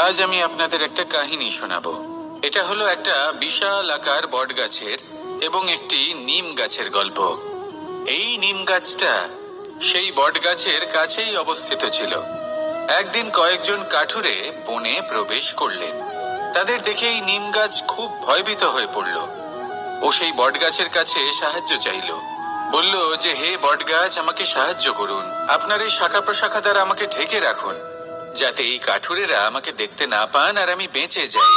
আজ আমি আপনাদের একটা কাহিনী শোনাবো। এটা হলো একটা বিশাল আকার বট গাছের এবং একটি নিম গাছের গল্প। এই নিম গাছটা সেই বট গাছের কাছেই অবস্থিত ছিল। একদিন কয়েকজন কাঠুরে বনে প্রবেশ করলেন। তাদের দেখে এই নিম গাছ খুব ভয়ভীত হয়ে পড়ল। ও সেই বট গাছের কাছে সাহায্য চাইল। বলল যে, হে বট গাছ, আমাকে সাহায্য করুন। আপনার এই শাখা প্রশাখা দ্বারা আমাকে ঢেকে রাখুন, যাতে এই কাঠুরেরা আমাকে দেখতে না পান আর আমি বেঁচে যাই।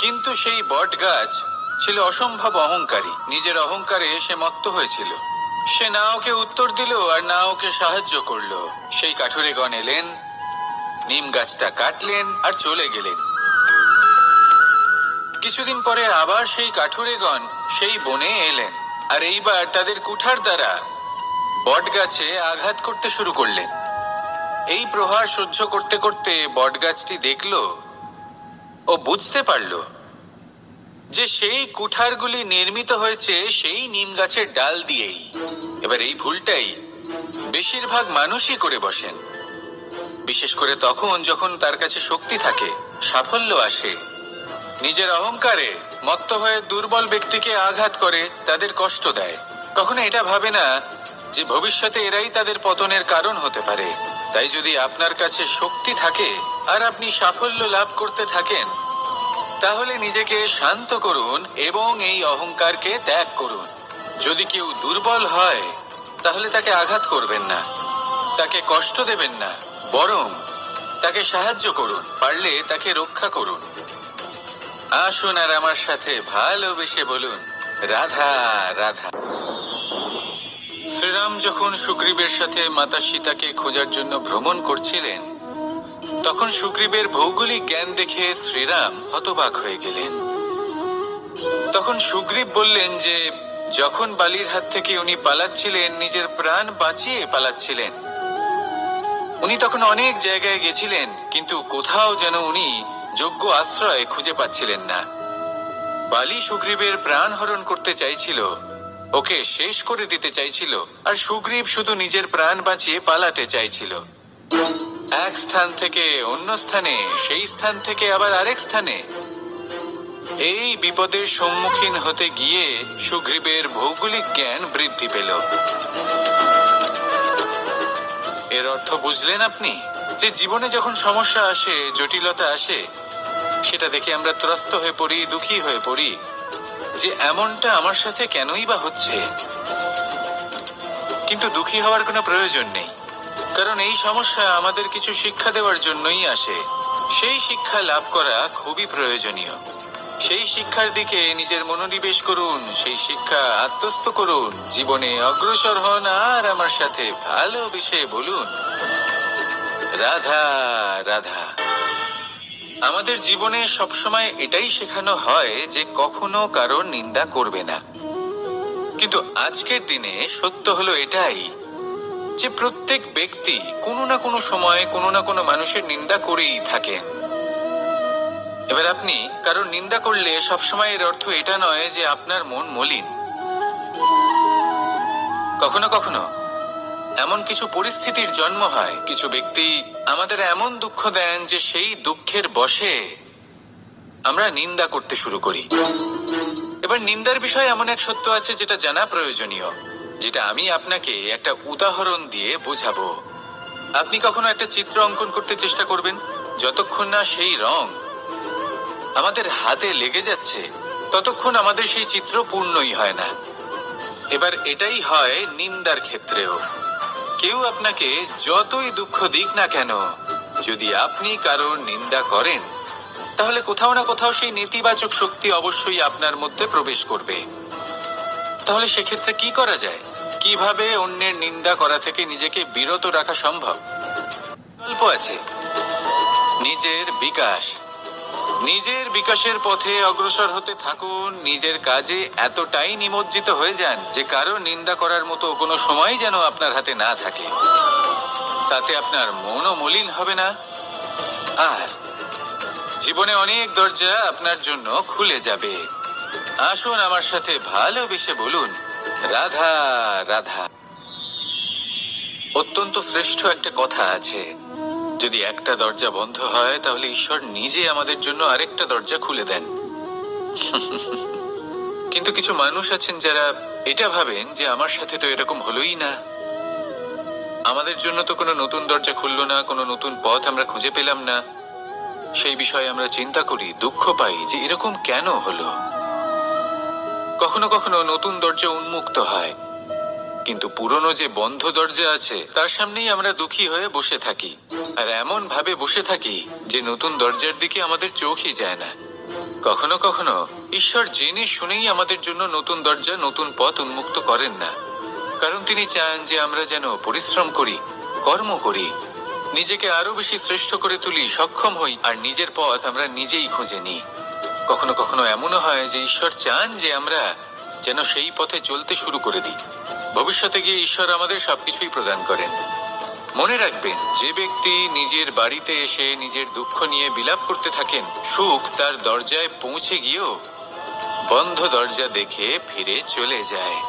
কিন্তু সেই বট গাছ ছিল অসম্ভব অহংকারী। নিজের অহংকারে সে মত্ত হয়েছিল। সে না ওকে উত্তর দিল আর না ওকে সাহায্য করলো। সেই কাঠুরেগণ এলেন, নিম গাছটা কাটলেন আর চলে গেলেন। কিছুদিন পরে আবার সেই কাঠুরেগণ সেই বনে এলেন, আর এইবার তাদের কুঠার দ্বারা বট গাছে আঘাত করতে শুরু করলেন। এই প্রহার সহ্য করতে করতে বটগাছটি দেখল ও বুঝতে পারল যে সেই কুঠারগুলি নির্মিত হয়েছে সেই নিম গাছের ডাল দিয়েই। এবার এই ভুলটাই বেশিরভাগ মানুষই করে বসেন, বিশেষ করে তখন যখন তার কাছে শক্তি থাকে, সাফল্য আসে। নিজের অহংকারে মত্ত হয়ে দুর্বল ব্যক্তিকে আঘাত করে, তাদের কষ্ট দেয়। কখনো এটা ভাবে না যে ভবিষ্যতে এরাই তাদের পতনের কারণ হতে পারে। তাই যদি আপনার কাছে শক্তি থাকে আর আপনি সাফল্য লাভ করতে থাকেন, তাহলে নিজেকে শান্ত করুন এবং এই অহংকারকে ত্যাগ করুন। যদি কেউ দুর্বল হয়, তাহলে তাকে আঘাত করবেন না, তাকে কষ্ট দেবেন না, বরং তাকে সাহায্য করুন, পারলে তাকে রক্ষা করুন। আসুন আর আমার সাথে ভালোবেসে বলুন, রাধা রাধা। শ্রীরাম যখন সুগ্রীবের সাথে মাতা সীতাকে খোঁজার জন্য ভ্রমণ করছিলেন, তখন সুগ্রীবের ভৌগোলিক জ্ঞান দেখে শ্রীরাম হতবাক হয়ে গেলেন। তখন সুগ্রীব বললেন যে যখন বালির হাত থেকে উনি পালাচ্ছিলেন, নিজের প্রাণ বাঁচিয়ে পালাচ্ছিলেন। উনি তখন অনেক জায়গায় গেছিলেন, কিন্তু কোথাও যেন উনি যোগ্য আশ্রয় খুঁজে পাচ্ছিলেন না। বালি সুগ্রীবের প্রাণ হরণ করতে চাইছিল, ওকে শেষ করে দিতে চাইছিল, আর সুগ্রীব শুধু নিজের প্রাণ বাঁচিয়ে পালাতে চাইছিল। এক স্থান থেকে অন্য স্থানে, সেই স্থান থেকে আবার আরেক স্থানে। এই বিপদের সম্মুখীন হতে গিয়ে সুগ্রীবের ভৌগোলিক জ্ঞান বৃদ্ধি পেল। এর অর্থ বুঝলেন আপনি? যে জীবনে যখন সমস্যা আসে, জটিলতা আসে, সেটা দেখে আমরা ত্রস্ত হয়ে পড়ি, দুঃখী হয়ে পড়ি যে এমনটা আমার সাথে কেনই বা হচ্ছে। কিন্তু দুঃখী হওয়ার কোনো প্রয়োজন নেই, কারণ এই সমস্যা আমাদের কিছু শিক্ষা দেওয়ার জন্যই আসে। সেই শিক্ষা লাভ করা খুবই প্রয়োজনীয়। সেই শিক্ষার দিকে নিজের মনোনিবেশ করুন, সেই শিক্ষা আত্মস্থ করুন, জীবনে অগ্রসর হন আর আমার সাথে ভালোবেসে বলুন, রাধা রাধা। আমাদের জীবনে সবসময় এটাই শেখানো হয় যে কখনো কারোর নিন্দা করবে না। কিন্তু আজকের দিনে সত্য হলো এটাই যে প্রত্যেক ব্যক্তি কোনো না কোনো সময় কোনো না কোনো মানুষের নিন্দা করেই থাকেন। এবার আপনি কারোর নিন্দা করলে সবসময় এর অর্থ এটা নয় যে আপনার মন মলিন। কখনো কখনো এমন কিছু পরিস্থিতির জন্ম হয়, কিছু ব্যক্তি আমাদের এমন দুঃখ দেন যে সেই দুঃখের বশে আমরা নিন্দা করতে শুরু করি। এবার নিন্দার বিষয়ে এমন এক সত্য আছে যেটা জানা প্রয়োজনীয়, যেটা আমি আপনাকে একটা উদাহরণ দিয়ে বোঝাবো। আপনি কখনো একটা চিত্র অঙ্কন করতে চেষ্টা করবেন, যতক্ষণ না সেই রং আমাদের হাতে লেগে যাচ্ছে ততক্ষণ আমাদের সেই চিত্র পূর্ণই হয় না। এবার এটাই হয় নিন্দার ক্ষেত্রেও। কেউ আপনাকে যতই দুঃখ দিক না কেন, যদি আপনি কারোর নিন্দা করেন, তাহলে কোথাও না কোথাও সেই নেতিবাচক শক্তি অবশ্যই আপনার মধ্যে প্রবেশ করবে। তাহলে সেক্ষেত্রে কি করা যায়? কিভাবে অন্যের নিন্দা করা থেকে নিজেকে বিরত রাখা সম্ভব? গল্প আছে নিজের বিকাশ। নিজের বিকাশের পথে অগ্রসর হতে থাকুন, নিজের কাজে এতটাই নিমজ্জিত হয়ে যান যে কারো নিন্দা করার মতো কোনো সময় যেন আপনার হাতে না থাকে। তাতে আপনার মনও মলিন হবে না, আর জীবনে অনেক দরজা আপনার জন্য খুলে যাবে। আসুন আমার সাথে ভালোবেসে বলুন, রাধা রাধা। অত্যন্ত শ্রেষ্ঠ একটা কথা আছে, যদি একটা দরজা বন্ধ হয় তাহলে ঈশ্বর নিজে আমাদের জন্য আরেকটা দরজা খুলে দেন। কিন্তু কিছু মানুষ আছেন যারা এটা ভাবেন যে আমার সাথে তো এরকম হলোই না, আমাদের জন্য তো কোনো নতুন দরজা খুললো না, কোনো নতুন পথ আমরা খুঁজে পেলাম না। সেই বিষয়ে আমরা চিন্তা করি, দুঃখ পাই যে এরকম কেন হলো। কখনো কখনো নতুন দরজা উন্মুক্ত হয়, কিন্তু পুরনো যে বন্ধ দরজা আছে তার সামনেই আমরা দুঃখী হয়ে বসে থাকি, আর এমন ভাবে বসে থাকি যে নতুন দরজার দিকে আমাদের চোখই যায় না। কখনো কখনো ঈশ্বর জেনে শুনেই আমাদের জন্য নতুন দরজা, নতুন পথ উন্মুক্ত করেন না, কারণ তিনি চান যে আমরা যেন পরিশ্রম করি, কর্ম করি, নিজেকে আরো বেশি শ্রেষ্ঠ করে তুলি, সক্ষম হই, আর নিজের পথ আমরা নিজেই খুঁজে নিই। কখনো কখনো এমনও হয় যে ঈশ্বর চান যে আমরা যেন সেই পথে চলতে শুরু করে দিই। ভবিষ্যতে গিয়ে ঈশ্বর আমাদের সবকিছুই প্রদান করেন। মনে রাখবেন, যে ব্যক্তি নিজের বাড়িতে এসে নিজের দুঃখ নিয়ে বিলাপ করতে থাকেন, সুখ তার দরজায় পৌঁছে গিয়েও বন্ধ দরজা দেখে ফিরে চলে যায়।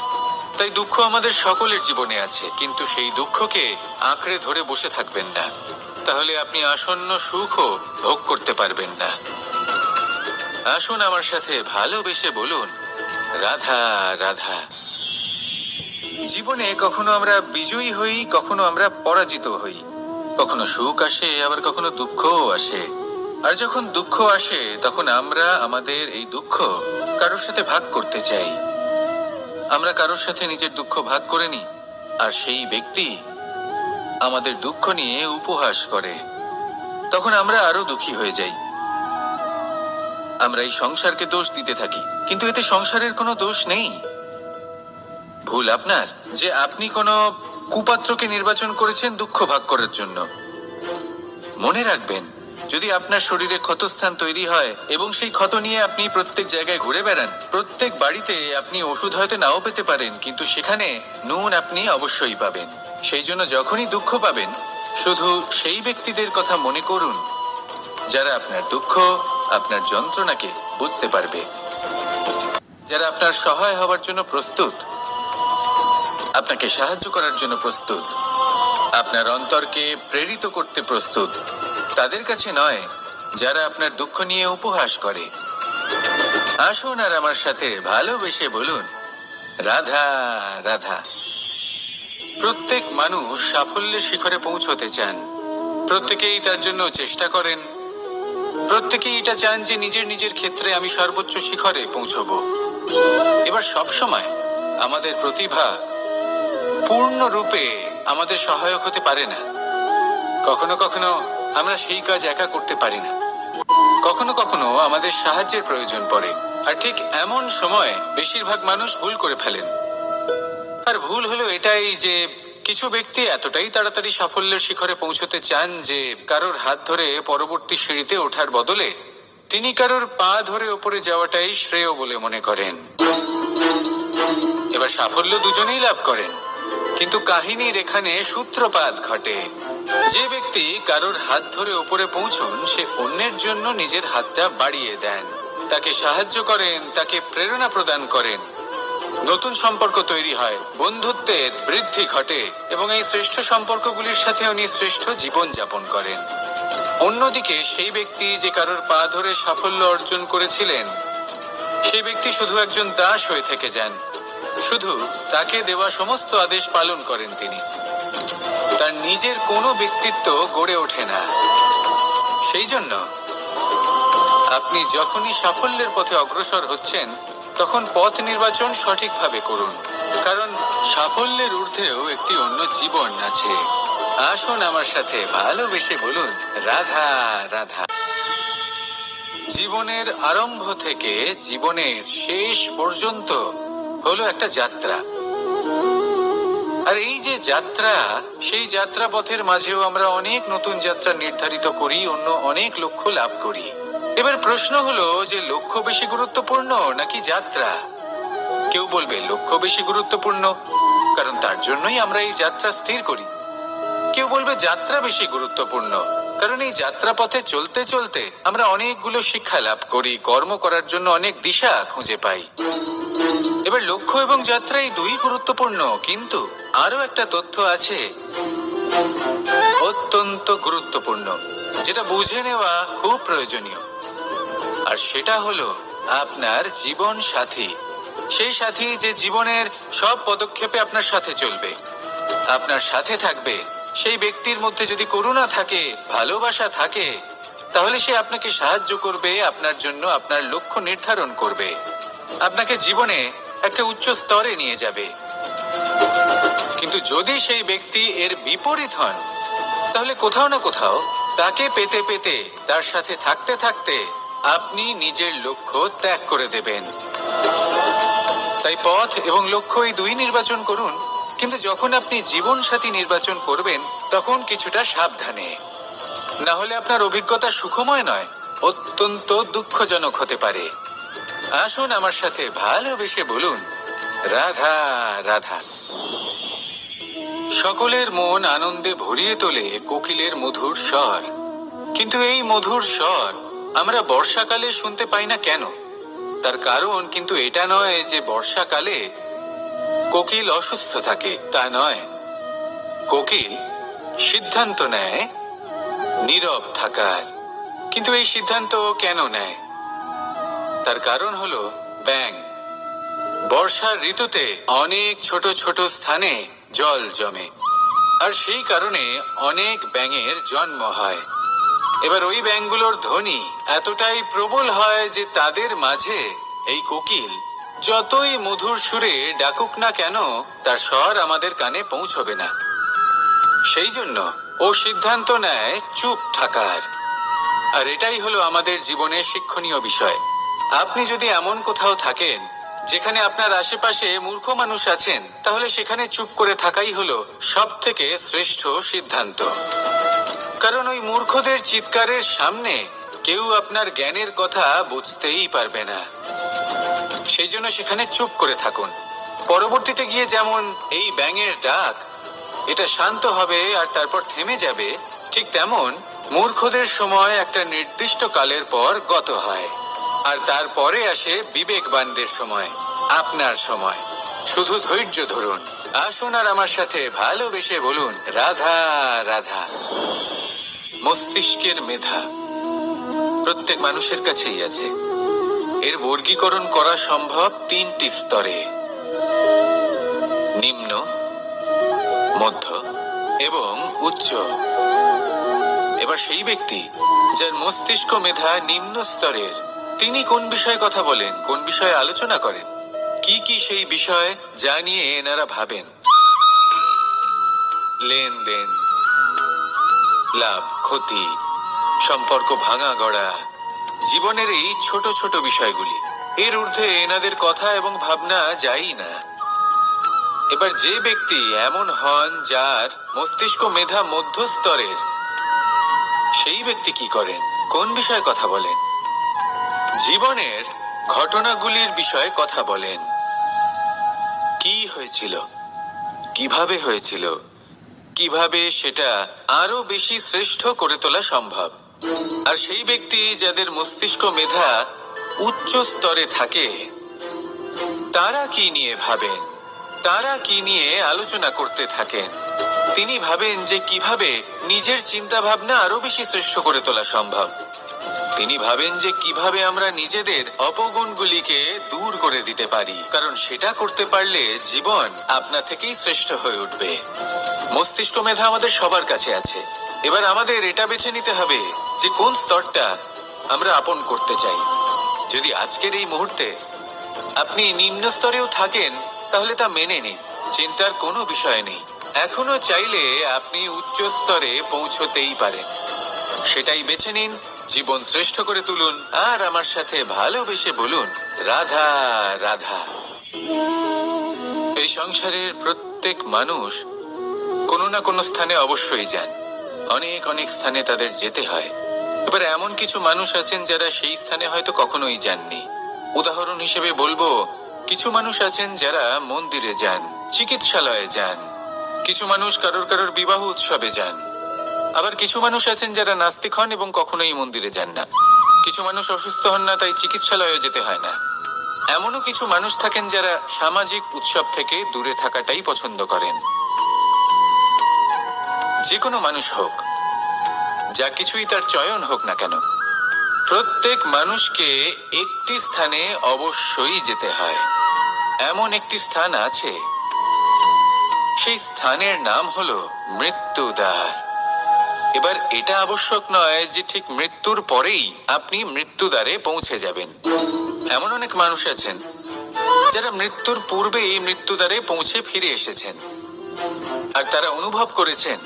তাই দুঃখ আমাদের সকলের জীবনে আছে, কিন্তু সেই দুঃখকে আঁকড়ে ধরে বসে থাকবেন না, তাহলে আপনি আসন্ন সুখও ভোগ করতে পারবেন না। আসুন আমার সাথে ভালোবেসে বলুন, রাধা রাধা। জীবনে কখনো আমরা বিজয়ী হই, কখনো আমরা পরাজিত হই, কখনো সুখ আসে, আবার কখনো দুঃখও আসে। আর যখন দুঃখ আসে তখন আমরা আমাদের এই দুঃখ কারোর সাথে ভাগ করতে চাই। আমরা কারোর সাথে নিজের দুঃখ ভাগ করে নিই, আর সেই ব্যক্তি আমাদের দুঃখ নিয়ে উপহাস করে। তখন আমরা আরো দুঃখী হয়ে যাই। আমরা এই সংসারকে দোষ দিতে থাকি, কিন্তু এতে সংসারের কোনো দোষ নেই। ভুল আপনার যে আপনি কোনো কুপাত্রকে নির্বাচন করেছেন দুঃখ ভাগ করার জন্য। মনে রাখবেন, যদি আপনার শরীরে ক্ষতস্থান তৈরি হয় এবং সেই ক্ষত নিয়ে আপনি প্রত্যেক জায়গায় ঘুরে বেড়ান, প্রত্যেক বাড়িতে আপনি ওষুধ হয়তো নাও পেতে পারেন, কিন্তু সেখানে নুন আপনি অবশ্যই পাবেন। সেই জন্য যখনই দুঃখ পাবেন, শুধু সেই ব্যক্তিদের কথা মনে করুন যারা আপনার দুঃখ, আপনার যন্ত্রণাকে বুঝতে পারবে, যারা আপনার সহায় হবার জন্য প্রস্তুত, আপনাকে সাহায্য করার জন্য প্রস্তুত, আপনার অন্তরকে প্রেরিত করতে প্রস্তুত। তাদের কাছে নয় যারা আপনার দুঃখ নিয়ে উপহাস করে। আসুন আর আমার সাথে ভালোবেসে বলুন, রাধা রাধা। প্রত্যেক মানুষ সাফল্যের শিখরে পৌঁছতে চান, প্রত্যেকেই তার জন্য চেষ্টা করেন, প্রত্যেকেই এটা চান যে নিজের নিজের ক্ষেত্রে আমি সর্বোচ্চ শিখরে পৌঁছবো। এবার সব সময় আমাদের প্রতিভা পূর্ণরূপে আমাদের সহায়ক হতে পারে না। কখনো কখনো আমরা সেই কাজ একা করতে পারি না, কখনো কখনো আমাদের সাহায্যের প্রয়োজন পড়ে। আর ঠিক এমন সময় বেশিরভাগ মানুষ ভুল করে ফেলেন। আর ভুল হলো এটাই যে কিছু ব্যক্তি এতটাই তাড়াতাড়ি সাফল্যের শিখরে পৌঁছতে চান যে কারোর হাত ধরে পরবর্তী সিঁড়িতে ওঠার বদলে তিনি কারোর পা ধরে ওপরে যাওয়াটাই শ্রেয় বলে মনে করেন। এবার সাফল্য দুজনেই লাভ করেন, কিন্তু কাহিনীর এখানে সূত্রপাত ঘটে। যে ব্যক্তি কারোর হাত ধরে ওপরে পৌঁছন, সে অন্যের জন্য নিজের হাতটা বাড়িয়ে দেন, তাকে সাহায্য করেন, তাকে প্রেরণা প্রদান করেন। নতুন সম্পর্ক তৈরি হয়, বন্ধুত্বের বৃদ্ধি ঘটে, এবং এই শ্রেষ্ঠ সম্পর্কগুলির সাথে উনি শ্রেষ্ঠ জীবন যাপন করেন। অন্যদিকে সেই ব্যক্তি যে কারোর পা ধরে সাফল্য অর্জন করেছিলেন, সেই ব্যক্তি শুধু একজন দাস হয়ে থেকে যান, শুধু তাকে দেওয়া সমস্ত আদেশ পালন করেন তিনি। তার নিজের কোনো ব্যক্তিত্ব গড়ে ওঠে না। সেই জন্য আপনি যখনই সাফল্যের পথে অগ্রসর হচ্ছেন, তখন পথ নির্বাচন সঠিকভাবে করুন, কারণ সাফল্যের ঊর্ধ্বেও একটি অন্য জীবন আছে। আসুন আমার সাথে ভালোবেসে বলুন, রাধা রাধা। জীবনের আরম্ভ থেকে জীবনের শেষ পর্যন্ত হলো একটা যাত্রা। আর এই যে যাত্রা, সেই যাত্রা পথের মাঝেও আমরা অনেক নতুন যাত্রা নির্ধারিত করি, অন্য অনেক লক্ষ্য লাভ করি। এবার প্রশ্ন হলো যে লক্ষ্য বেশি গুরুত্বপূর্ণ নাকি যাত্রা? কেউ বলবে লক্ষ্য বেশি গুরুত্বপূর্ণ, কারণ তার জন্যই আমরা এই যাত্রা স্থির করি। কেউ বলবে যাত্রা বেশি গুরুত্বপূর্ণ, কারণ এই যাত্রা পথে চলতে চলতে আমরা অনেকগুলো শিক্ষা লাভ করি, কর্ম করার জন্য অনেক দিশা খুঁজে পাই। এবার লক্ষ্য এবং যাত্রা এই দুই গুরুত্বপূর্ণ, কিন্তু আরো একটা তথ্য আছে। অত্যন্ত গুরুত্বপূর্ণ, যেটা বুঝে নেওয়া খুব প্রয়োজনীয়। আর সেটা হলো আপনার জীবন সাথী। সেই সাথী যে জীবনের সব পদক্ষেপে আপনার সাথে চলবে, আপনার সাথে থাকবে। সেই ব্যক্তির মধ্যে যদি করুণা থাকে, ভালোবাসা থাকে, তাহলে সে আপনাকে সাহায্য করবে, আপনার জন্য আপনার লক্ষ্য নির্ধারণ করবে, আপনাকে জীবনে একটা উচ্চ স্তরে নিয়ে যাবে। কিন্তু যদি সেই ব্যক্তি এর বিপরীত হন, তাহলে কোথাও না কোথাও তাকে পেতে পেতে, তার সাথে থাকতে থাকতে আপনি নিজের লক্ষ্য ত্যাগ করে দেবেন। তাই পথ এবং লক্ষ্য এই দুই নির্বাচন করুন, কিন্তু যখন আপনি জীবন সাথী নির্বাচন করবেন তখন কিছুটা সাবধানে, না হলে আপনার অভিজ্ঞতা সুখময় নয়, অত্যন্ত দুঃখজনক হতে পারে। আসুন আমার সাথে ভালোবেসে বলুন, রাধা রাধা। সকলের মন আনন্দে ভরিয়ে তোলে কোকিলের মধুর স্বর। কিন্তু এই মধুর স্বর আমরা বর্ষাকালে শুনতে পাই না কেন? তার কারণ কিন্তু এটা নয় যে বর্ষাকালে কোকিল অসুস্থ থাকে, তা নয়। কোকিল সিদ্ধান্ত নেয় নীরব থাকার। কিন্তু এই সিদ্ধান্ত কেন নেয়? তার কারণ হলো ব্যাঙ। বর্ষার ঋতুতে অনেক ছোট ছোট স্থানে জল জমে, আর সেই কারণে অনেক ব্যাঙের জন্ম হয়। এবার ওই ব্যাঙগুলোর ধ্বনি এতটাই প্রবল হয় যে তাদের মাঝে এই কোকিল যতই মধুর সুরে ডাকুক না কেন, তার স্বর আমাদের কানে পৌঁছবে না। সেই জন্য ও সিদ্ধান্ত নেয় চুপ থাকার। আর এটাই হলো আমাদের জীবনে শিক্ষণীয় বিষয়। আপনি যদি এমন কোথাও থাকেন যেখানে আপনার আশেপাশে মূর্খ মানুষ আছেন, তাহলে সেখানে চুপ করে থাকাই হলো সবথেকে শ্রেষ্ঠ সিদ্ধান্ত। কারণ ওই মূর্খদের চিৎকারের সামনে কেউ আপনার জ্ঞানের কথা বুঝতেই পারবে না। সেই জন্য সেখানে চুপ করে থাকুন। পরবর্তীতে গিয়ে যেমন এই ব্যাঙের ডাক, এটা শান্ত হবে আর তারপর থেমে যাবে, ঠিক তেমন মূর্খদের সময় একটা নির্দিষ্ট কালের পর গত হয়। আর তারপরে আসে বিবেকবানদের সময়, আপনার সময়। শুধু ধৈর্য ধরুন। আসুন আর আমার সাথে ভালোবেসে বলুন, রাধা রাধা। মস্তিষ্কের মেধা প্রত্যেক মানুষের কাছেই আছে। এর বর্গীকরণ করা সম্ভব তিনটি স্তরে: নিম্ন, মধ্য এবং উচ্চ। এবার সেই ব্যক্তি যার মস্তিষ্ক মেধা নিম্ন স্তরের, তিনি কোন বিষয়ে কথা বলেন, কোন বিষয়ে আলোচনা করেন, কি কি সেই বিষয় যা নিয়ে এনারা ভাবেন? লেনদেন, লাভ ক্ষতি, সম্পর্ক ভাঙা গড়া, জীবনের এই ছোট ছোট বিষয়গুলি। এর ঊর্ধ্বে এনাদের কথা এবং ভাবনা যায়ই না। এবার যে ব্যক্তি এমন হন যার মস্তিষ্ক মেধা মধ্যস্তরের, সেই ব্যক্তি কি করেন, কোন বিষয়ে কথা বলেন? জীবনের ঘটনাগুলির বিষয়ে কথা বলেন। কি হয়েছিল, কিভাবে হয়েছিল, কিভাবে সেটা আরো বেশি শ্রেষ্ঠ করে তোলা সম্ভব। আর সেই ব্যক্তি যাদের মস্তিষ্ক মেধা উচ্চ স্তরে থাকে, তারা কি নিয়ে ভাবেন, তারা কি নিয়ে আলোচনা করতে থাকেন? তিনি ভাবেন যে কিভাবে নিজের চিন্তা ভাবনা আরো বেশি শ্রেষ্ঠ করে তোলা সম্ভব। তিনি ভাবেন যে কিভাবে আমরা নিজেদের অপগুণগুলিকে দূর করে দিতে পারি, কারণ সেটা করতে পারলে জীবন আপনা থেকেই শ্রেষ্ঠ হয়ে উঠবে। মস্তিষ্ক মেধা আমাদের সবার কাছে আছে। এবার আমাদের এটা বেছে নিতে হবে যে কোন স্তরটা আমরা আপন করতে চাই। যদি আজকের এই মুহূর্তে আপনি নিম্ন স্তরেও থাকেন, তাহলে তা মেনে নিন, চিন্তার কোনো বিষয় নেই। এখনো চাইলে আপনি উচ্চ স্তরে পৌঁছতেই পারেন। সেটাই বেছে নিন, জীবন শ্রেষ্ঠ করে তুলুন, আর আমার সাথে ভালোবেসে বলুন, রাধা রাধা। এই সংসারের প্রত্যেক মানুষ কোনো না কোনো স্থানে অবশ্যই যান। অনেক অনেক স্থানে তাদের যেতে হয়। এবার এমন কিছু মানুষ আছেন যারা সেই স্থানে হয়তো কখনোই যাননি। উদাহরণ হিসেবে বলবো, কিছু মানুষ আছেন যারা মন্দিরে যান, চিকিৎসালয়ে যান, কিছু মানুষ কারোর কারোর বিবাহ উৎসবে যান। আবার কিছু মানুষ আছেন যারা নাস্তিক হন এবং কখনোই মন্দিরে যান না। কিছু মানুষ অসুস্থ হন না, তাই চিকিৎসালয়ে যেতে হয় না। এমনও কিছু মানুষ থাকেন যারা সামাজিক উৎসব থেকে দূরে থাকাটাই পছন্দ করেন। যে কোনো মানুষ হোক, যা কিছুই তার চয়ন হোক না কেন, প্রত্যেক মানুষকে একটি স্থানে অবশ্যই যেতে হয়। এমন একটি স্থান আছে, সেই স্থানের নাম হলো মৃত্যুদ্বার। এবার এটা আবশ্যক নয় যে ঠিক মৃত্যুর পরেই আপনি মৃত্যুদ্বারে পৌঁছে যাবেন। এমন অনেক মানুষ আছেন যারা মৃত্যুর পূর্বেই মৃত্যুদ্বারে পৌঁছে ফিরে এসেছেন, আর তারা অনুভব করেছেন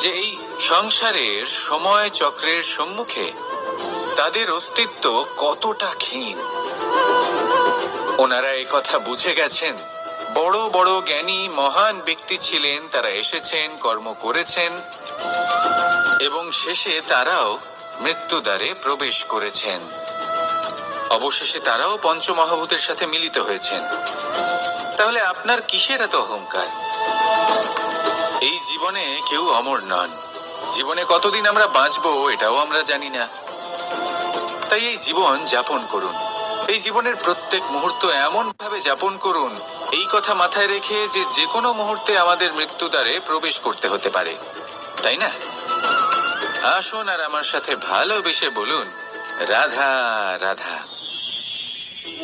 যে এই সংসারের সময় চক্রের সম্মুখে তাদের অস্তিত্ব কতটা ক্ষীণ। ওনারা এই কথা বুঝে গেছেন। বড় বড় জ্ঞানী মহান ব্যক্তি ছিলেন, তারা এসেছেন, কর্ম করেছেন এবং শেষে তারাও মৃত্যুদ্বারে প্রবেশ করেছেন। অবশেষে তারাও পঞ্চমহাভূতের সাথে মিলিত হয়েছেন। তাহলে আপনার কিসের এত অহংকার? এই জীবনে কেউ অমর নন। জীবনে কতদিন আমরা বাঁচবো এটাও আমরা জানি না। তাই এই জীবন যাপন করুন। এই জীবনের প্রত্যেক মুহূর্ত এমন ভাবে যাপন করুন, এই কথা মাথায় রেখে যে যে কোনো মুহূর্তে আমাদের মৃত্যুদ্বারে প্রবেশ করতে হতে পারে, তাই না? আসুন আর আমার সাথে ভালোবেসে বলুন, রাধা রাধা।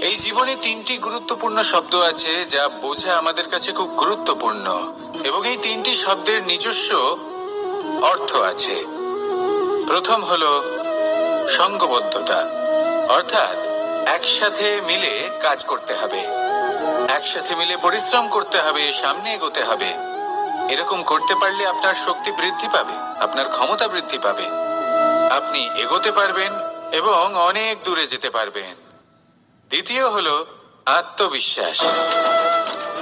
এই জীবনে তিনটি গুরুত্বপূর্ণ শব্দ আছে যা বোঝা আমাদের কাছে খুব গুরুত্বপূর্ণ, এবং এই তিনটি শব্দের নিজস্ব অর্থ আছে। প্রথম হলো সঙ্গবদ্ধতা, অর্থাৎ একসাথে মিলে কাজ করতে হবে, একসাথে মিলে পরিশ্রম করতে হবে, সামনে এগোতে হবে। এরকম করতে পারলে আপনার শক্তি বৃদ্ধি পাবে, আপনার ক্ষমতা বৃদ্ধি পাবে, আপনি এগোতে পারবেন এবং অনেক দূরে যেতে পারবেন। দ্বিতীয় হলো আত্মবিশ্বাস।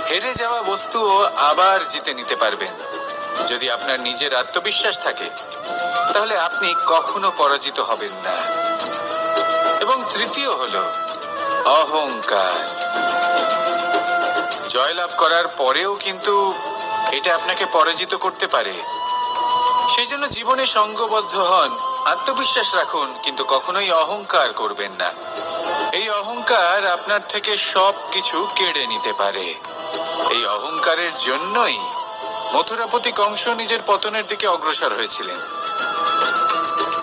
হেরে যাওয়া বস্তুও আবার জিতে নিতে পারবেন। যদি আপনার নিজের আত্মবিশ্বাস থাকে তাহলে আপনি কখনো পরাজিত হবেন না। এবং তৃতীয় হলো অহংকার। জয়লাভ করার পরেও কিন্তু এটা আপনাকে পরাজিত করতে পারে। সেই জন্য জীবনে সঙ্গবদ্ধ হন, আত্মবিশ্বাস রাখুন, কিন্তু কখনোই অহংকার করবেন না। এই অহংকার আপনার থেকে সবকিছু কেড়ে নিতে পারে। এই অহংকারের জন্যই মথুরাপতি কংস নিজের পতনের দিকে অগ্রসর হয়েছিলেন।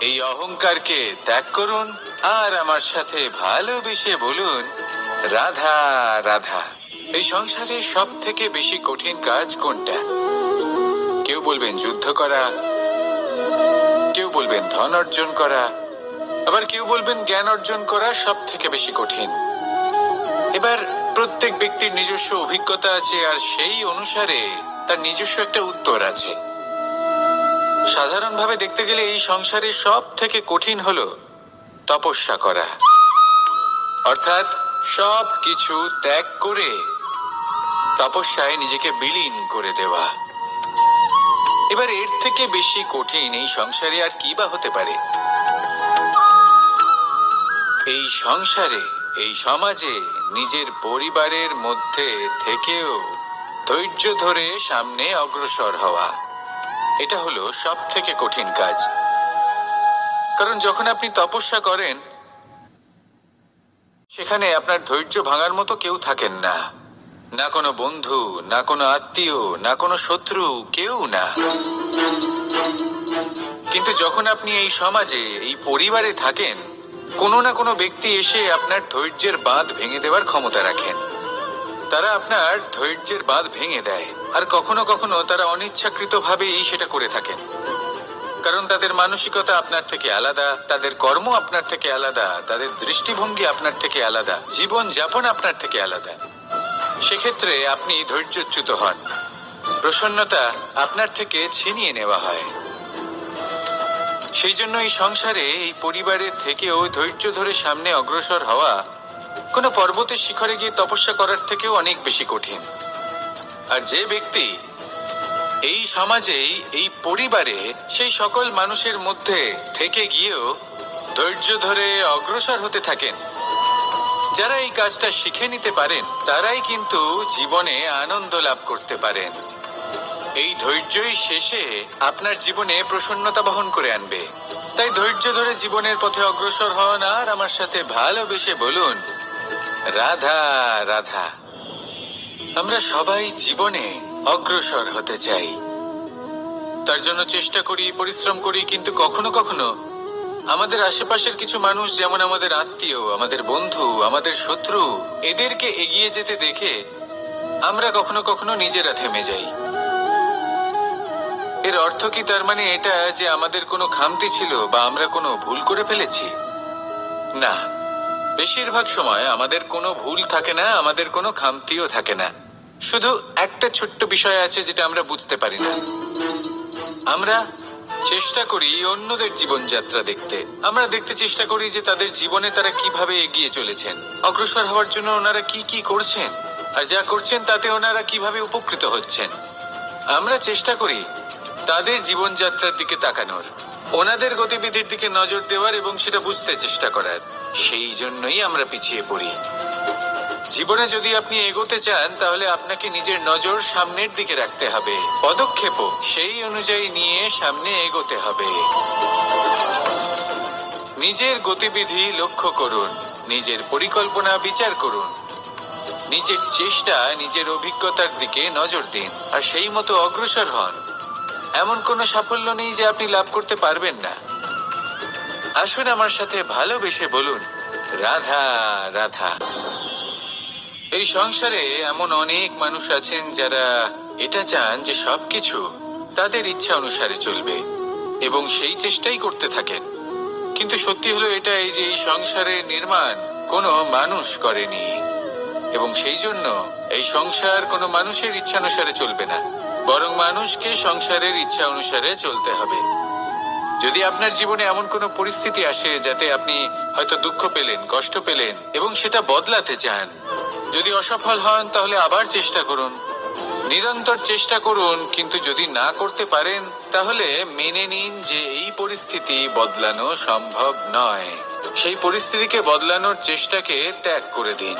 এই অহংকারকে ত্যাগ করুন আর আমার সাথে ভালোবেসে বলুন, রাধা রাধা। এই সংসারে সব থেকে বেশি কঠিন কাজ কোনটা? কেউ বলবেন যুদ্ধ করা, কেউ বলবেন ধন অর্জন করা, আবার কেউ বলবেন জ্ঞান অর্জন করা সব থেকে বেশি কঠিন। এবার প্রত্যেক ব্যক্তির নিজস্ব অভিজ্ঞতা আছে, আর সেই অনুসারে তার নিজস্ব একটা উত্তর আছে। সাধারণভাবে দেখতে গেলে এই সংসারে সব থেকে কঠিন হলো তপস্যা করা, অর্থাৎ সব কিছু ত্যাগ করে তপস্যায় নিজেকে বিলীন করে দেওয়া। এবার এর থেকে বেশি কঠিন এই সংসারে আর কি বা হতে পারে? এই সংসারে, এই সমাজে, নিজের পরিবারের মধ্যে থেকেও ধৈর্য ধরে সামনে অগ্রসর হওয়া, এটা হলো সব থেকে কঠিন কাজ। কারণ যখন আপনি তপস্যা করেন সেখানে আপনার ধৈর্য ভাঙার মতো কেউ থাকেন না, না কোনো বন্ধু, না কোনো আত্মীয়, না কোনো শত্রু, কেউ না। কিন্তু যখন আপনি এই সমাজে, এই পরিবারে থাকেন, কোনো না কোনো ব্যক্তি এসে আপনার ধৈর্যের বাঁধ ভেঙে দেওয়ার ক্ষমতা রাখেন। তারা আপনার ধৈর্যের বাঁধ ভেঙে দেয়, আর কখনো কখনো তারা অনিচ্ছাকৃতভাবেই সেটা করে থাকেন। কারণ তাদের মানসিকতা আপনার থেকে আলাদা, তাদের কর্ম আপনার থেকে আলাদা, তাদের দৃষ্টিভঙ্গি আপনার থেকে আলাদা, জীবন যাপন আপনার থেকে আলাদা। সেক্ষেত্রে আপনি ধৈর্যচ্যুত হন, প্রসন্নতা আপনার থেকে ছিনিয়ে নেওয়া হয়। সেই জন্য এই সংসারে, এই পরিবারের থেকেও ধৈর্য ধরে সামনে অগ্রসর হওয়া কোনো পর্বতের শিখরে গিয়ে তপস্যা করার থেকেও অনেক বেশি কঠিন। আর যে ব্যক্তি এই সমাজেই, এই পরিবারে, সেই সকল মানুষের মধ্যে থেকে গিয়েও ধৈর্য ধরে অগ্রসর হতে থাকেন, যারা এই কাজটা শিখে নিতে পারেন, তারাই কিন্তু জীবনে আনন্দ লাভ করতে পারেন। এই ধৈর্যই শেষে আপনার জীবনে প্রসন্নতা বহন করে আনবে। তাই ধৈর্য ধরে জীবনের পথে অগ্রসর হন আর আমার সাথে ভালোবেসে বলুন, রাধা রাধা। আমরা সবাই জীবনে অগ্রসর হতে চাই, তার জন্য চেষ্টা করি, পরিশ্রম করি, কিন্তু কখনো কখনো আমাদের আশেপাশের কিছু মানুষ, যেমন আমাদের আত্মীয়, আমাদের বন্ধু, আমাদের শত্রু, এদেরকে এগিয়ে যেতে দেখে আমরা কখনো কখনো নিজেরা থেমে যাই। এর অর্থ কি তার মানে এটা যে আমাদের কোনো খামতি ছিল বা আমরা কোনো ভুল করে ফেলেছি? না, বেশিরভাগ সময় আমাদের কোনো ভুল থাকে না, আমাদের কোনো খামতিও থাকে না। শুধু একটা ছোট্ট বিষয় আছে যেটা আমরা বুঝতে পারি না। আমরা চেষ্টা করি অন্যদের জীবনযাত্রা দেখতে। আমরা দেখতে চেষ্টা করি যে তাদের জীবনে তারা কিভাবে এগিয়ে চলেছেন, অগ্রসর হওয়ার জন্য ওনারা কি কি করছেন, আর যা করছেন তাতে ওনারা কিভাবে উপকৃত হচ্ছেন। আমরা চেষ্টা করি তাদের জীবনযাত্রার দিকে তাকানোর, ওনাদের গতিবিধির দিকে নজর দেওয়ার এবং সেটা বুঝতে চেষ্টা করার। সেই জন্যই আমরা পিছিয়ে পড়ি। জীবনে যদি আপনি এগোতে চান তাহলে আপনাকে নিজের নজর সামনের দিকে রাখতে হবে, পদক্ষেপও সেই অনুযায়ী নিয়ে সামনে এগোতে হবে। নিজের গতিবিধি লক্ষ্য করুন, নিজের পরিকল্পনা বিচার করুন, নিজের চেষ্টা, নিজের অভিজ্ঞতার দিকে নজর দিন, আর সেই মতো অগ্রসর হন। এমন কোনো সাফল্য নেই যে আপনি লাভ করতে পারবেন না। আসুন আমার সাথে ভালোবেসে বলুন, রাধা রাধা। এই সংসারে এমন অনেক মানুষ আছেন যারা এটা চান যে সবকিছু তাদের ইচ্ছা অনুসারে চলবে এবং সেই চেষ্টাই করতে থাকেন। কিন্তু সত্যি হলো এটাই যে এই সংসারের নির্মাণ কোনো মানুষ করেনি, এবং সেই জন্য এই সংসার কোনো মানুষের ইচ্ছা অনুসারে চলবে না, বরং মানুষকে সংসারের ইচ্ছা অনুসারে চলতে হবে। যদি আপনার জীবনে এমন কোনো পরিস্থিতি আসে যাতে আপনি হয়তো দুঃখ পেলেন, কষ্ট পেলেন এবং সেটা বদলাতে চান, যদি অসফল হন তাহলে আবার চেষ্টা করুন, নিরন্তর চেষ্টা করুন। কিন্তু যদি না করতে পারেন তাহলে মেনে নিন যে এই পরিস্থিতি বদলানো সম্ভব নয়। সেই পরিস্থিতিকে বদলানোর চেষ্টাকে ত্যাগ করে দিন।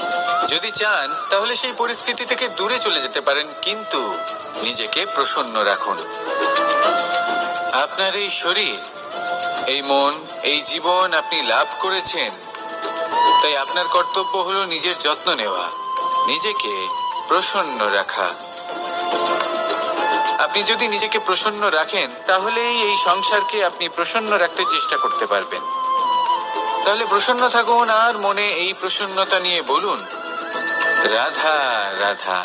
যদি চান তাহলে সেই পরিস্থিতি থেকে দূরে চলে যেতে পারেন, কিন্তু নিজেকে প্রসন্ন রাখুন। আপনার এই শরীর, এই মন, এই জীবন আপনি লাভ করেছেন, তাই আপনার কর্তব্য হলো নিজের যত্ন নেওয়া, নিজেকে প্রসন্ন রাখা। আপনি যদি নিজেকে প্রসন্ন রাখেন তাহলেই এই সংসারকে আপনি প্রসন্ন রাখতে চেষ্টা করতে পারবেন। তাহলে প্রসন্ন থাকুন আর মনে এই প্রসন্নতা নিয়ে বলুন, রাধা রাধা।